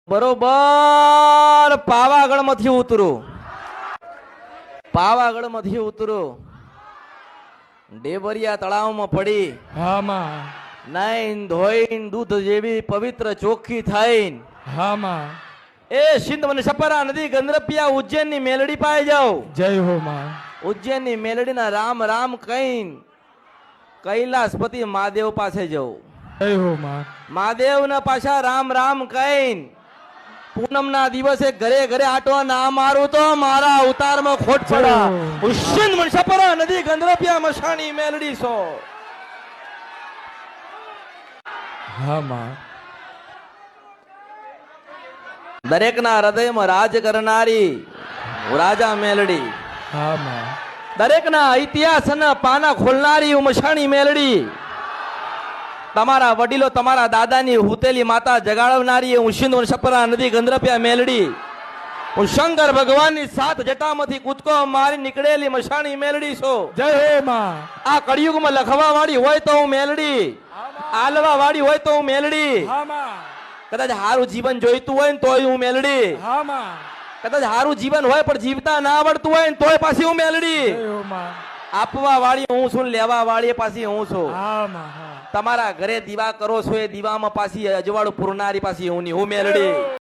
બરોબર પાવાગઢ માંથી ઉતરું, પાવાગઢ માંથી ઉતરું, ડેબરિયા તળાવમાં પડી હા માં, નાઈન ધોઈન દૂધ જેવી પવિત્ર ચોખ્ખી થઈને હા માં, એ સિંધ મને સપરા નદી ગંદ્રપિયા ઉજ્જૈન ની મેલડી પાઈ જાવ. જય હો માં. ઉજ્જૈન ની મેલડી ના રામ રામ કહીન કૈલાસપતિ મહાદેવ પાસે જવું. જય હો માં. મહાદેવ ના પાછા રામ રામ કહીન પૂનમ ના દિવસે ઘરે ઘરે આટો ના મારું તો મારા અવતારમાં ખોટ પડા. ઉજ્જૈન મને સપરા નદી ગંદ્રપિયા મસાણી મેલડી સો. હા માં. દરેક ના હૃદયમાં રાજ કરનારી રાજા મેલડી, હા માં. દરેક ના ઇતિહાસ ના પાના ખોલનારી મસાણી મેલડી, તમારા વડીલો તમારા દાદાની હુતેલી માતા જગાડનારી હું સિંધ સપરા નદી ગંદ્રપિયા મેલડી, હું શંકર ભગવાનની સાત જટામાંથી કૂદકો મારી નીકળેલી મસાણી મેલડી છો. જય હો માં. આ કળિયુગમાં લખવા વાળી હોય તો હું મેલડી, આલવા વાળી હોય તો હું મેલડી, હા માં. કદાચ હારું જીવન જોઈતું હોય ને તોય હું મેલડી, હા માં. કદાચ હારું જીવન હોય પણ જીવતા ના આવડતું હોય ને તોય પાછી હું મેલડી. જય હો માં. આપવા વાળી હું છું, લેવા વાળી પાછી હું છું. હા માં. હા. તમારા ઘરે દીવા કરો છો એ દીવામાં પાછી અજવાળું પૂરનારી પાછી હું મેલડી.